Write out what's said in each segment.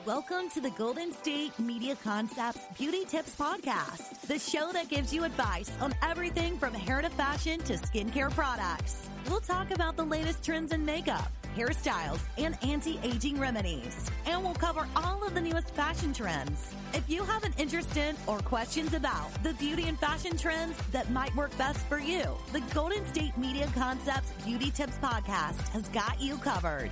Welcome to the Golden State Media Concepts Beauty Tips Podcast, the show that gives you advice on everything from hair to fashion to skincare products. We'll talk about the latest trends in makeup, hairstyles, and anti-aging remedies. And we'll cover all of the newest fashion trends. If you have an interest in or questions about the beauty and fashion trends that might work best for you, the Golden State Media Concepts Beauty Tips Podcast has got you covered.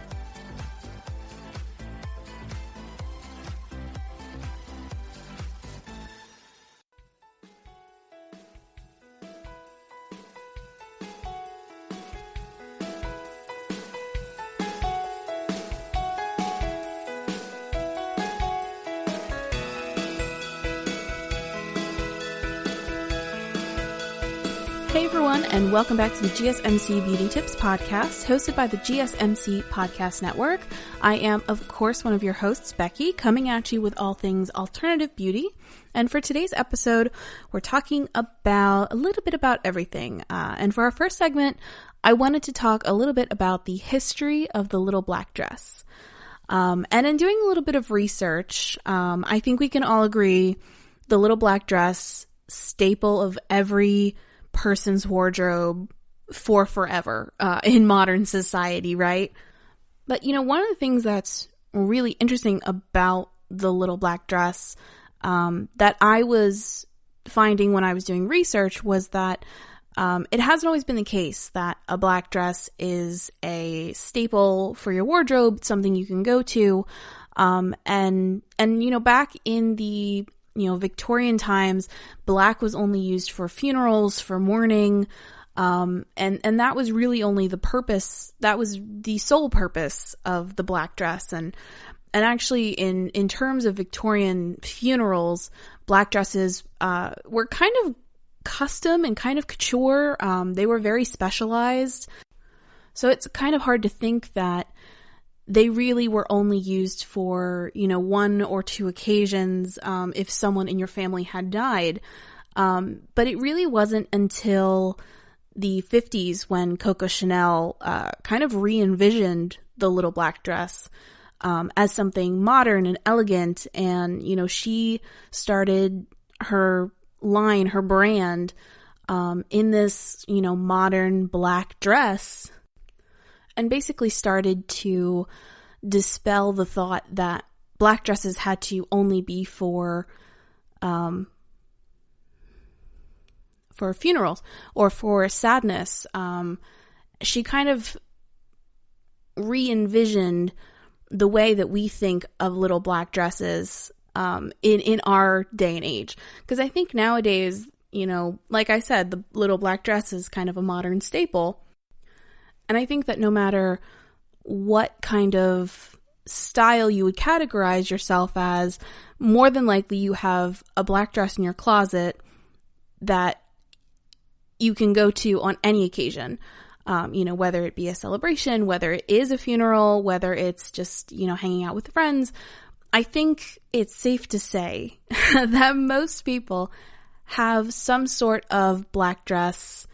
Hey everyone, and welcome back to the GSMC Beauty Tips Podcast, hosted by the GSMC Podcast Network. I am, of course, one of your hosts, Becky, coming at you with all things alternative beauty. And for today's episode, we're talking about a little bit about everything. And for our first segment, I wanted to talk a little bit about the history of the little black dress. And in doing a little bit of research, I think we can all agree the little black dress, staple of every person's wardrobe for forever in modern society, right? But one of the things that's really interesting about the little black dress that I was finding when I was doing research was that it hasn't always been the case that a black dress is a staple for your wardrobe, something you can go to, and back in the Victorian times, black was only used for funerals, for mourning, and that was really only the purpose, that was the sole purpose of the black dress. And actually in terms of Victorian funerals, black dresses, were kind of custom and kind of couture. They were very specialized. So it's kind of hard to think that they really were only used for, one or two occasions, if someone in your family had died. But it really wasn't until the 50s when Coco Chanel, kind of re-envisioned the little black dress, as something modern and elegant. And, she started her line, her brand, in this, modern black dress, and basically started to dispel the thought that black dresses had to only be for funerals or for sadness. She kind of re-envisioned the way that we think of little black dresses in our day and age. Because I think nowadays, like I said, the little black dress is kind of a modern staple. And I think that no matter what kind of style you would categorize yourself as, more than likely you have a black dress in your closet that you can go to on any occasion. Whether it be a celebration, whether it is a funeral, whether it's just, hanging out with friends. I think it's safe to say that most people have some sort of black dress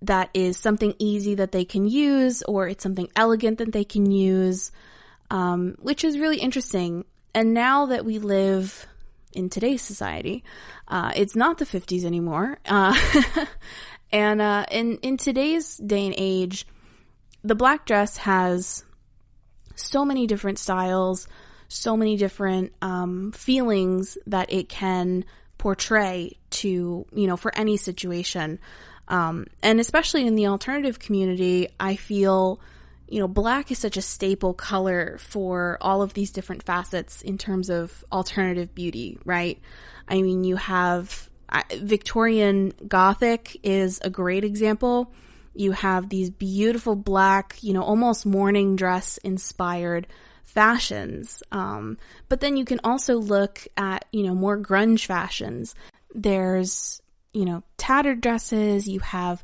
that is something easy that they can use, or it's something elegant that they can use, which is really interesting. And now that we live in today's society, it's not the 50s anymore. And in today's day and age, the black dress has so many different styles, so many different feelings that it can portray to, for any situation. And especially in the alternative community, I feel, black is such a staple color for all of these different facets in terms of alternative beauty, right? I mean, you have Victorian Gothic is a great example. You have these beautiful black, almost morning dress inspired fashions. But then you can also look at, more grunge fashions. There's tattered dresses, you have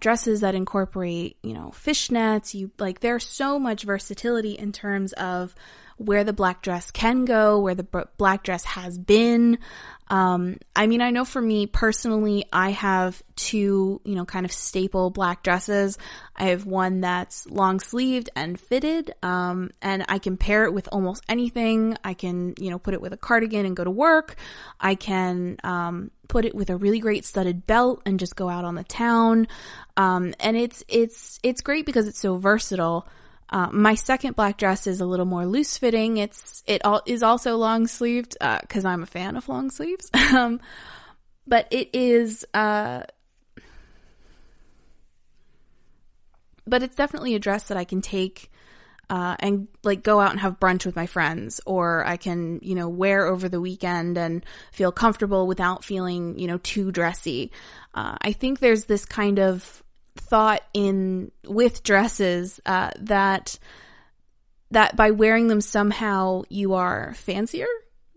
dresses that incorporate, fishnets, there's so much versatility in terms of where the black dress can go, where the black dress has been. I mean, I know for me personally, I have two, kind of staple black dresses. I have one that's long sleeved and fitted, and I can pair it with almost anything. I can, put it with a cardigan and go to work. I can, put it with a really great studded belt and just go out on the town. And it's great because it's so versatile. My second black dress is a little more loose fitting. It is also long sleeved, cause I'm a fan of long sleeves. But it is, but it's definitely a dress that I can take, and like go out and have brunch with my friends, or I can, wear over the weekend and feel comfortable without feeling, too dressy. I think there's this kind of thought with dresses, that by wearing them somehow you are fancier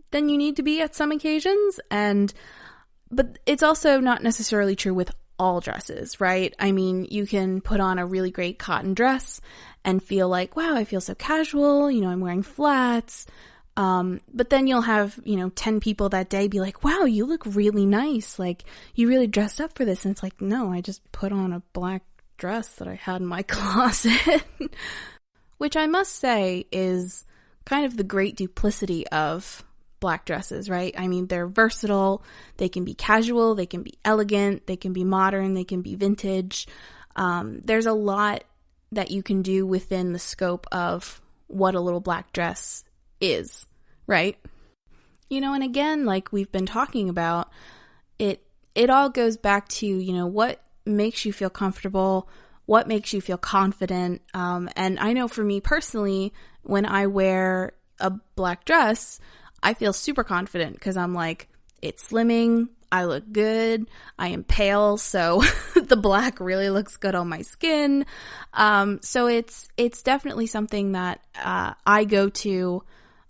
than you need to be at some occasions. But it's also not necessarily true with all dresses, right? I mean, you can put on a really great cotton dress and feel like, wow, I feel so casual, I'm wearing flats. But then you'll have, 10 people that day be like, wow, you look really nice. Like, you really dressed up for this. And it's like, no, I just put on a black dress that I had in my closet, which I must say is kind of the great duplicity of black dresses, right? I mean, they're versatile. They can be casual. They can be elegant. They can be modern. They can be vintage. There's a lot that you can do within the scope of what a little black dress is, right? And again, like we've been talking about, it all goes back to, what makes you feel comfortable, what makes you feel confident. And I know for me personally, when I wear a black dress, I feel super confident because I'm like, it's slimming, I look good, I am pale, so the black really looks good on my skin. So it's definitely something that I go to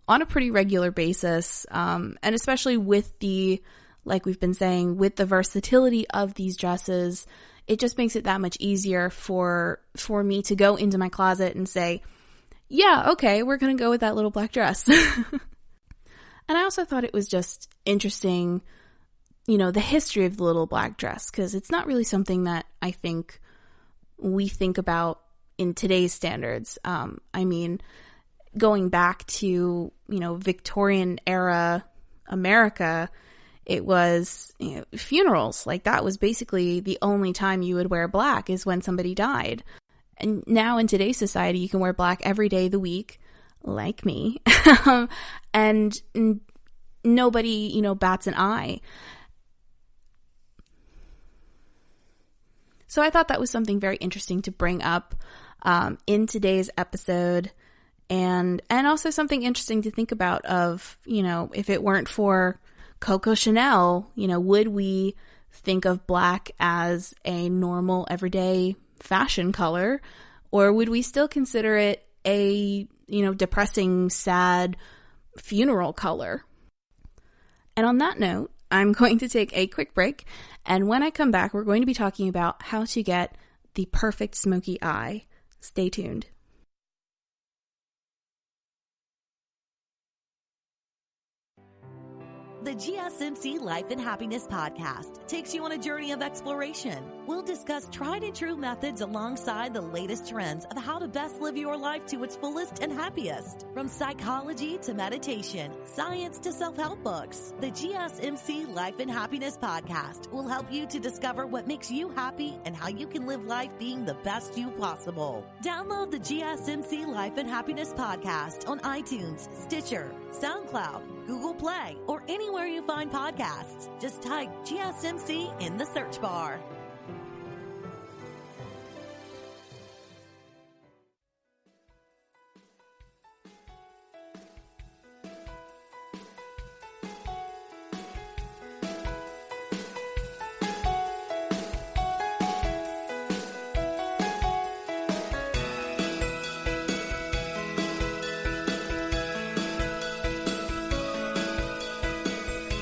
on a pretty regular basis, and especially with like we've been saying, with the versatility of these dresses, it just makes it that much easier for me to go into my closet and say, yeah, okay, we're going to go with that little black dress. And I also thought it was just interesting, the history of the little black dress, because it's not really something that I think we think about in today's standards. I mean, going back to, Victorian era America, it was, funerals. Like, that was basically the only time you would wear black is when somebody died. And now in today's society, you can wear black every day of the week, like me. And nobody, bats an eye. So I thought that was something very interesting to bring up in today's episode, and also something interesting to think about of, if it weren't for Coco Chanel, would we think of black as a normal everyday fashion color, or would we still consider it a, depressing, sad funeral color? And on that note, I'm going to take a quick break, and when I come back, we're going to be talking about how to get the perfect smoky eye. Stay tuned. The GSMC Life and Happiness Podcast takes you on a journey of exploration. We'll discuss tried and true methods alongside the latest trends of how to best live your life to its fullest and happiest. From psychology to meditation, science to self-help books, the GSMC Life and Happiness Podcast will help you to discover what makes you happy and how you can live life being the best you possible. Download the GSMC Life and Happiness Podcast on iTunes, Stitcher, SoundCloud, Google Play, or anywhere you find podcasts. Just type GSMC in the search bar.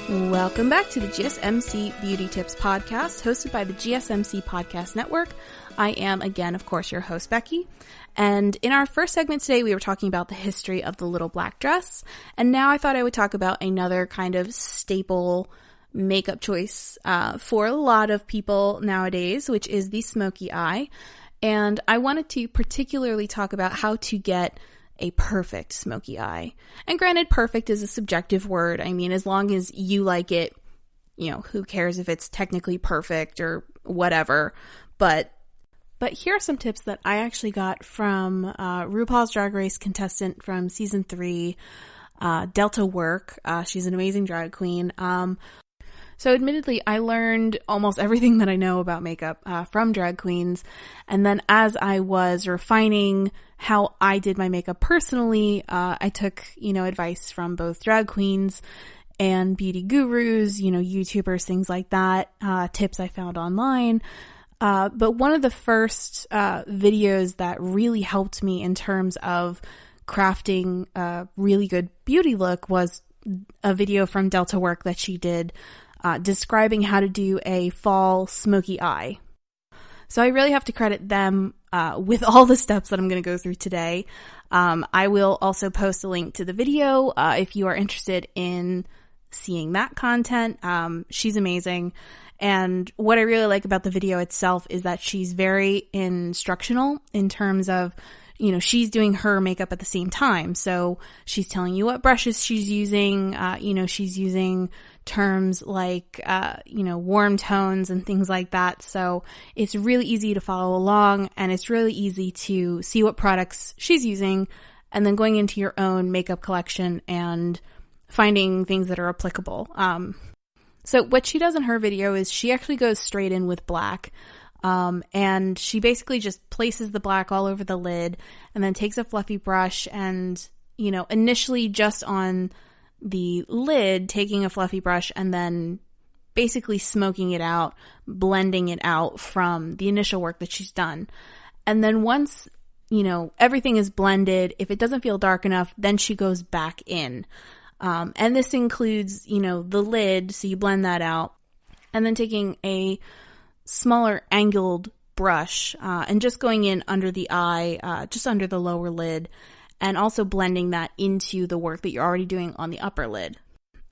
Welcome back to the GSMC Beauty Tips Podcast, hosted by the GSMC Podcast Network. I am, again, of course, your host, Becky. And in our first segment today, we were talking about the history of the little black dress. And now I thought I would talk about another kind of staple makeup choice for a lot of people nowadays, which is the smoky eye. And I wanted to particularly talk about how to get a perfect smoky eye. And granted, perfect is a subjective word. I mean, as long as you like it, you know, who cares if it's technically perfect or whatever. But here are some tips that I actually got from RuPaul's Drag Race contestant from season 3, Delta Work. She's an amazing drag queen. So admittedly, I learned almost everything that I know about makeup from drag queens. And then as I was refining how I did my makeup personally, I took, advice from both drag queens and beauty gurus, YouTubers, things like that, tips I found online. But one of the first videos that really helped me in terms of crafting a really good beauty look was a video from Delta Work that she did describing how to do a fall smoky eye. So I really have to credit them with all the steps that I'm going to go through today. I will also post a link to the video if you are interested in seeing that content. She's amazing. And what I really like about the video itself is that she's very instructional in terms of, she's doing her makeup at the same time. So she's telling you what brushes she's using. She's using terms like, warm tones and things like that. So it's really easy to follow along, and it's really easy to see what products she's using and then going into your own makeup collection and finding things that are applicable. So what she does in her video is she actually goes straight in with black. And she basically just places the black all over the lid and then takes a fluffy brush and, initially just on the lid, taking a fluffy brush and then basically smoking it out, blending it out from the initial work that she's done. And then once, everything is blended, if it doesn't feel dark enough, then she goes back in. And this includes, the lid, so you blend that out, and then taking a smaller angled brush and just going in under the eye, just under the lower lid, and also blending that into the work that you're already doing on the upper lid.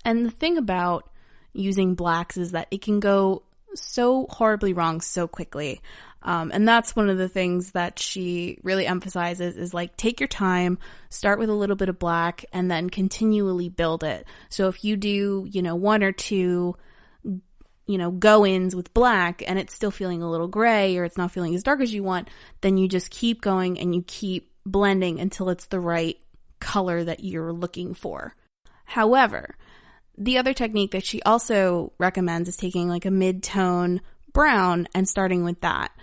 And the thing about using blacks is that it can go so horribly wrong so quickly. And that's one of the things that she really emphasizes is like, take your time, start with a little bit of black, and then continually build it. So if you do, one or two go-ins with black and it's still feeling a little gray or it's not feeling as dark as you want, then you just keep going and you keep blending until it's the right color that you're looking for. However, the other technique that she also recommends is taking like a mid-tone brown and starting with that.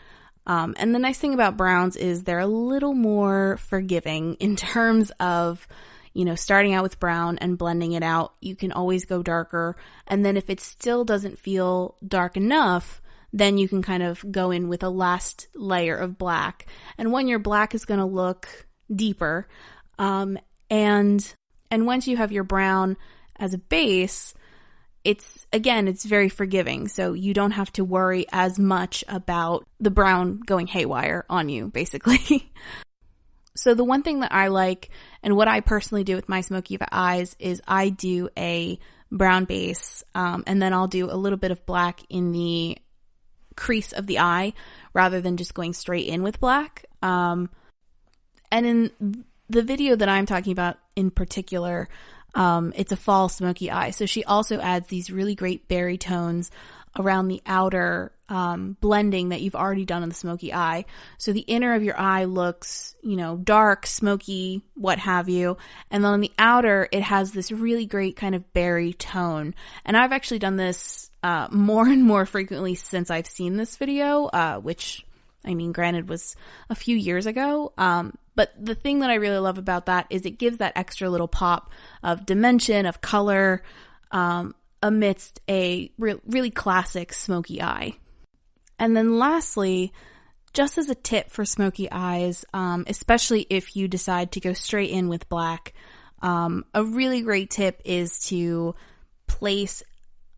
And the nice thing about browns is they're a little more forgiving in terms of starting out with brown and blending it out. You can always go darker. And then if it still doesn't feel dark enough, then you can kind of go in with a last layer of black. And when your black is going to look deeper, and once you have your brown as a base, it's very forgiving. So you don't have to worry as much about the brown going haywire on you, basically. So the one thing that I like, and what I personally do with my smoky eyes, is I do a brown base, and then I'll do a little bit of black in the crease of the eye, rather than just going straight in with black. And in the video that I'm talking about in particular, it's a fall smoky eye. So she also adds these really great berry tones around the outer blending that you've already done on the smoky eye. So the inner of your eye looks, dark, smoky, what have you. And then on the outer, it has this really great kind of berry tone. And I've actually done this more and more frequently since I've seen this video, which, granted was a few years ago. But the thing that I really love about that is it gives that extra little pop of dimension, of color, amidst a really classic smoky eye. And then lastly, just as a tip for smoky eyes, especially if you decide to go straight in with black, a really great tip is to place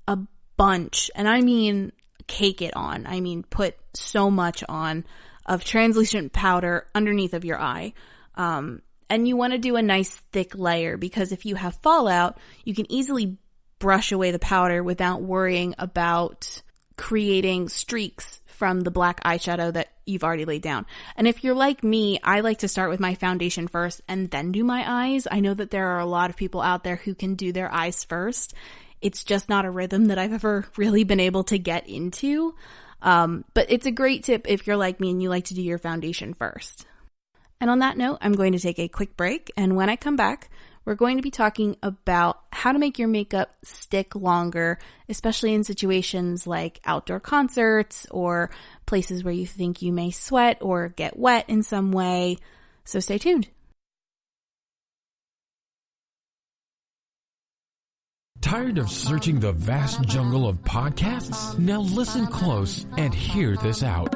a bunch, and I mean cake it on. I mean put so much on of translucent powder underneath of your eye. And you want to do a nice thick layer, because if you have fallout, you can easily brush away the powder without worrying about creating streaks from the black eyeshadow that you've already laid down. And if you're like me, I like to start with my foundation first and then do my eyes. I know that there are a lot of people out there who can do their eyes first. It's just not a rhythm that I've ever really been able to get into. But it's a great tip if you're like me and you like to do your foundation first. And on that note, I'm going to take a quick break, and when I come back, we're going to be talking about how to make your makeup stick longer, especially in situations like outdoor concerts or places where you think you may sweat or get wet in some way. So stay tuned. Tired of searching the vast jungle of podcasts? Now listen close and hear this out.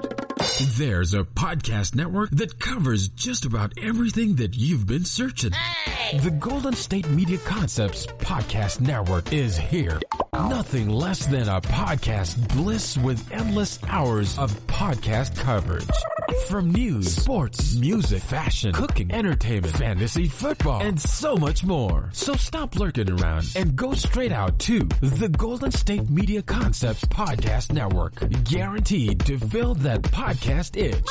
There's a podcast network that covers just about everything that you've been searching. Hey! The Golden State Media Concepts Podcast Network is here. Nothing less than a podcast bliss with endless hours of podcast coverage. From news, sports, music, fashion, cooking, entertainment, fantasy, football, and so much more. So stop lurking around and go straight out to the Golden State Media Concepts Podcast Network. Guaranteed to fill that podcast itch.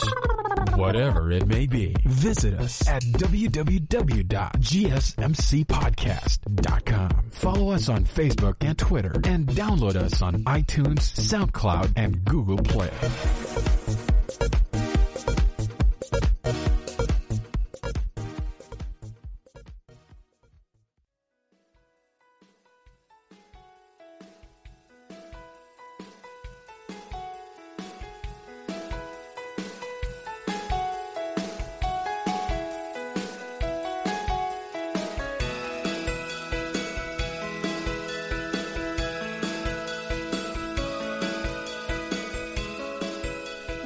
Whatever it may be. Visit us at www.gsmcpodcast.com. Follow us on Facebook and Twitter, and download us on iTunes, SoundCloud, and Google Play.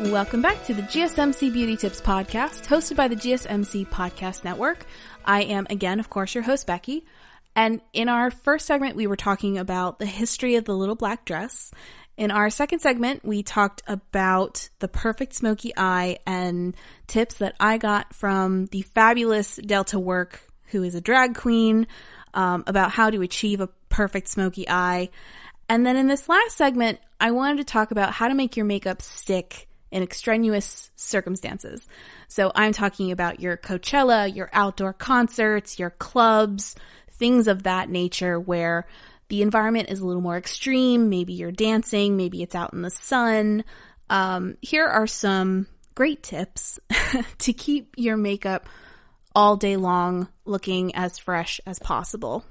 Welcome back to the GSMC Beauty Tips Podcast, hosted by the GSMC Podcast Network. I am, again, of course, your host, Becky. And in our first segment, we were talking about the history of the little black dress. In our second segment, we talked about the perfect smoky eye and tips that I got from the fabulous Delta Work, who is a drag queen, about how to achieve a perfect smoky eye. And then in this last segment, I wanted to talk about how to make your makeup stick in extraneous circumstances. So I'm talking about your Coachella, your outdoor concerts, your clubs, things of that nature where the environment is a little more extreme. Maybe you're dancing, maybe it's out in the sun. Here are some great tips to keep your makeup all day long looking as fresh as possible.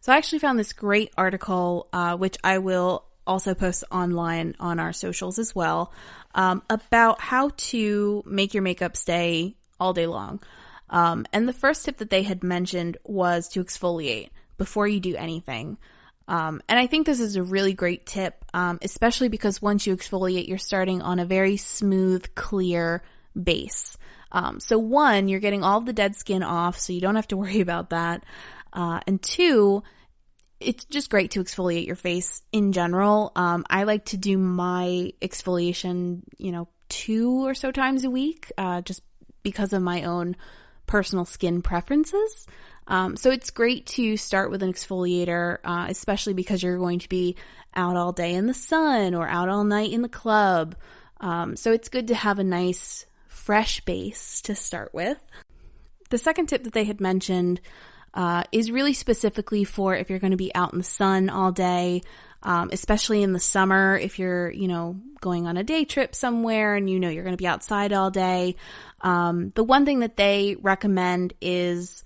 So I actually found this great article, which I will also post online on our socials as well, about how to make your makeup stay all day long. And the first tip that they had mentioned was to exfoliate before you do anything. And I think this is a really great tip, especially because once you exfoliate, you're starting on a very smooth, clear base. So one, you're getting all of the dead skin off, so you don't have to worry about that. And two, it's just great to exfoliate your face in general. I like to do my exfoliation, 2 or so times a week, just because of my own personal skin preferences. So it's great to start with an exfoliator, especially because you're going to be out all day in the sun or out all night in the club. So it's good to have a nice fresh base to start with. The second tip that they had mentioned is really specifically for if you're going to be out in the sun all day, especially in the summer, if you're, going on a day trip somewhere and you're going to be outside all day. The one thing that they recommend is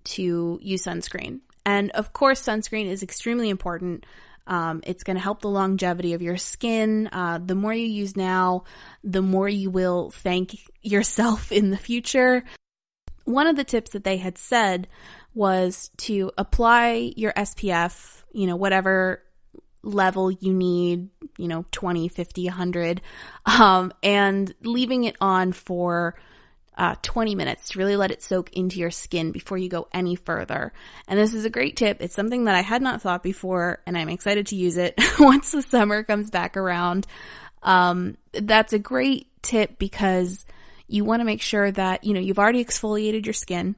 to use sunscreen. And of course, sunscreen is extremely important. It's going to help the longevity of your skin. The more you use now, the more you will thank yourself in the future. One of the tips that they had said was to apply your SPF, whatever level you need, 20, 50, 100, and leaving it on for 20 minutes to really let it soak into your skin before you go any further. And this is a great tip. It's something that I had not thought before, and I'm excited to use it once the summer comes back around. That's a great tip because you want to make sure that, you've already exfoliated your skin,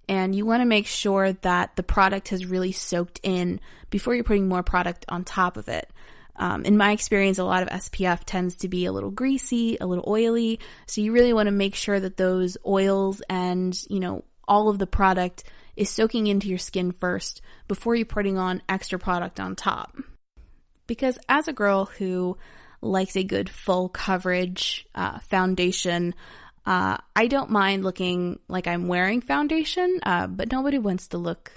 and you want to make sure that the product has really soaked in before you're putting more product on top of it. In my experience, a lot of SPF tends to be a little greasy, a little oily. So you really want to make sure that those oils and, all of the product is soaking into your skin first before you're putting on extra product on top. Because as a girl who likes a good full coverage foundation, I don't mind looking like I'm wearing foundation, but nobody wants to look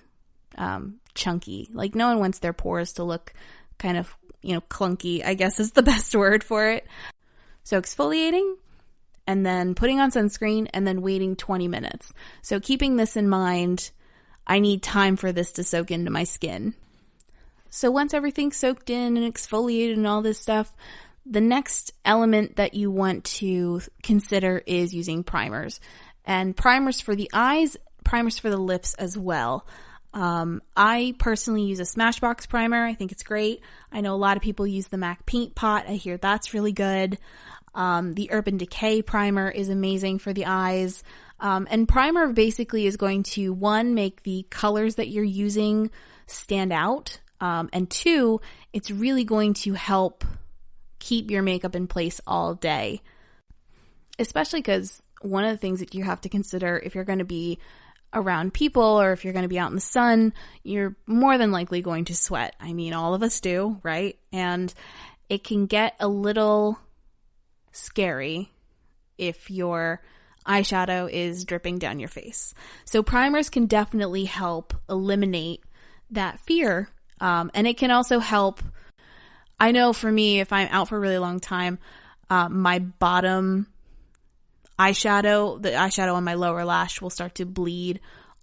chunky. Like, no one wants their pores to look kind of clunky, I guess is the best word for it. So exfoliating and then putting on sunscreen and then waiting 20 minutes. So keeping this in mind, I need time for this to soak into my skin. So once everything's soaked in and exfoliated and all this stuff, the next element that you want to consider is using primers. And primers for the eyes, primers for the lips as well. I personally use a Smashbox primer. I think it's great. I know a lot of people use the MAC Paint Pot. I hear that's really good. The Urban Decay primer is amazing for the eyes. And primer basically is going to, one, make the colors that you're using stand out. And two, it's really going to help keep your makeup in place all day. Especially because one of the things that you have to consider if you're going to be around people or if you're going to be out in the sun, you're more than likely going to sweat. I mean, all of us do, right? And it can get a little scary if your eyeshadow is dripping down your face. So primers can definitely help eliminate that fear. And it can also help, I know for me, if I'm out for a really long time, my bottom eyeshadow, the eyeshadow on my lower lash will start to bleed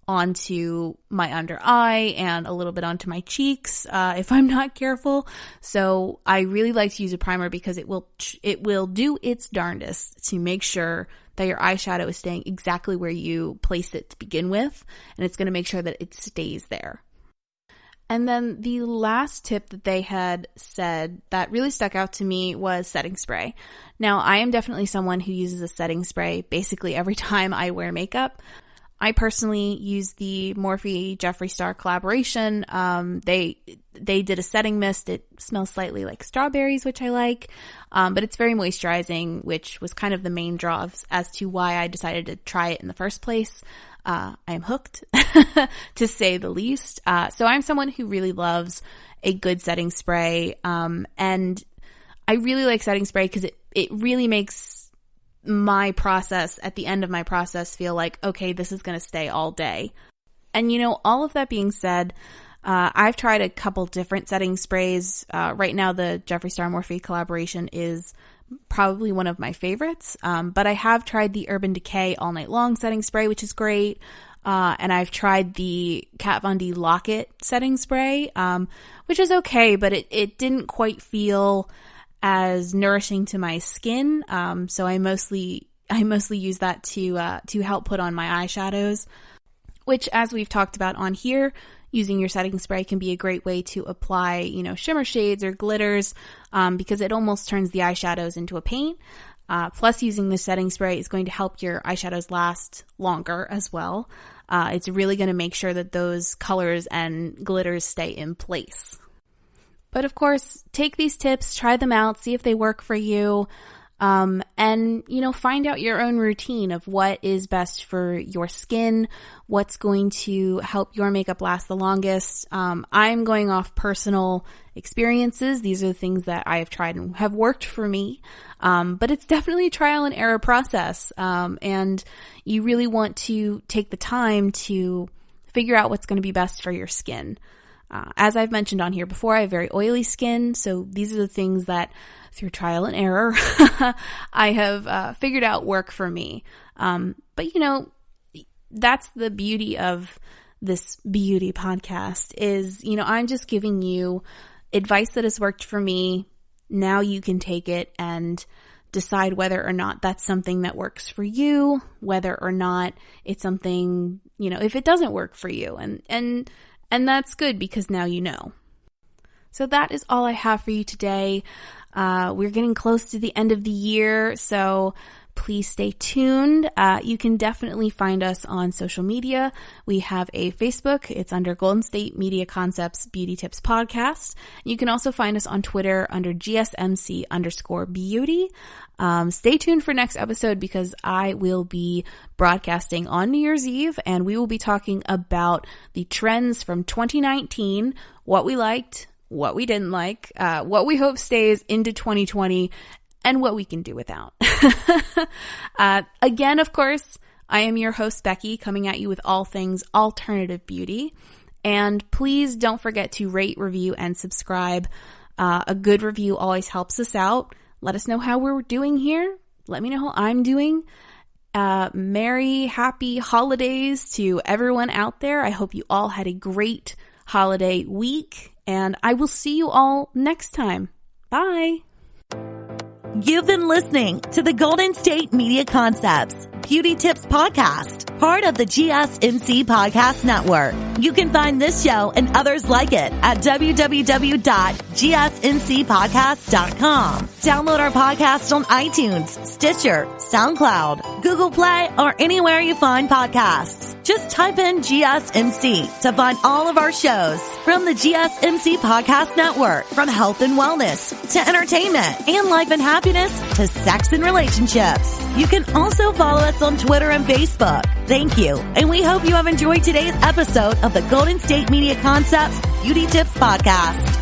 onto my under eye and a little bit onto my cheeks if I'm not careful. So I really like to use a primer because it will do its darndest to make sure that your eyeshadow is staying exactly where you placed it to begin with, and it's going to make sure that it stays there. And then the last tip that they had said that really stuck out to me was setting spray. Now, I am definitely someone who uses a setting spray basically every time I wear makeup. I personally use the Morphe Jeffree Star collaboration. They did a setting mist. It smells slightly like strawberries, which I like. But it's very moisturizing, which was kind of the main draw as to why I decided to try it in the first place. I am hooked, to say the least. So I'm someone who really loves a good setting spray. And I really like setting spray because it really makes my process, at the end of my process, feel like, okay, this is going to stay all day. And all of that being said, I've tried a couple different setting sprays. Right now, the Jeffree Star Morphe collaboration is probably one of my favorites. But I have tried the Urban Decay All Night Long setting spray, which is great. And I've tried the Kat Von D Lock-It setting spray, which is okay, but it didn't quite feel as nourishing to my skin. So I mostly use that to help put on my eyeshadows, which, as we've talked about on here, using your setting spray can be a great way to apply, shimmer shades or glitters, because it almost turns the eyeshadows into a paint. Plus, using the setting spray is going to help your eyeshadows last longer as well. It's really going to make sure that those colors and glitters stay in place. But of course, take these tips, try them out, see if they work for you, and, find out your own routine of what is best for your skin, what's going to help your makeup last the longest. I'm going off personal experiences. These are the things that I have tried and have worked for me. But it's definitely a trial and error process. And you really want to take the time to figure out what's going to be best for your skin. As I've mentioned on here before, I have very oily skin, so these are the things that, through trial and error, I have figured out work for me. But that's the beauty of this beauty podcast is, I'm just giving you advice that has worked for me. Now you can take it and decide whether or not that's something that works for you, whether or not it's something, if it doesn't work for you. And that's good because now you know. So that is all I have for you today. We're getting close to the end of the year, so please stay tuned. You can definitely find us on social media. We have a Facebook. It's under Golden State Media Concepts Beauty Tips Podcast. You can also find us on Twitter under GSMC_beauty. Stay tuned for next episode because I will be broadcasting on New Year's Eve, and we will be talking about the trends from 2019, what we liked, what we didn't like, what we hope stays into 2020, and what we can do without. Again, of course, I am your host, Becky, coming at you with all things alternative beauty. And please don't forget to rate, review, and subscribe. A good review always helps us out. Let us know how we're doing here. Let me know how I'm doing. Merry, happy holidays to everyone out there. I hope you all had a great holiday week, and I will see you all next time. Bye. You've been listening to the Golden State Media Concepts Beauty Tips Podcast, part of the GSMC Podcast Network. You can find this show and others like it at www.gsmcpodcast.com. Download our podcast on iTunes, Stitcher, SoundCloud, Google Play, or anywhere you find podcasts. Just type in GSMC to find all of our shows from the GSMC Podcast Network, from health and wellness to entertainment and life and happiness to sex and relationships. You can also follow us on Twitter and Facebook. Thank you, and we hope you have enjoyed today's episode of the Golden State Media Concepts Beauty Tips Podcast.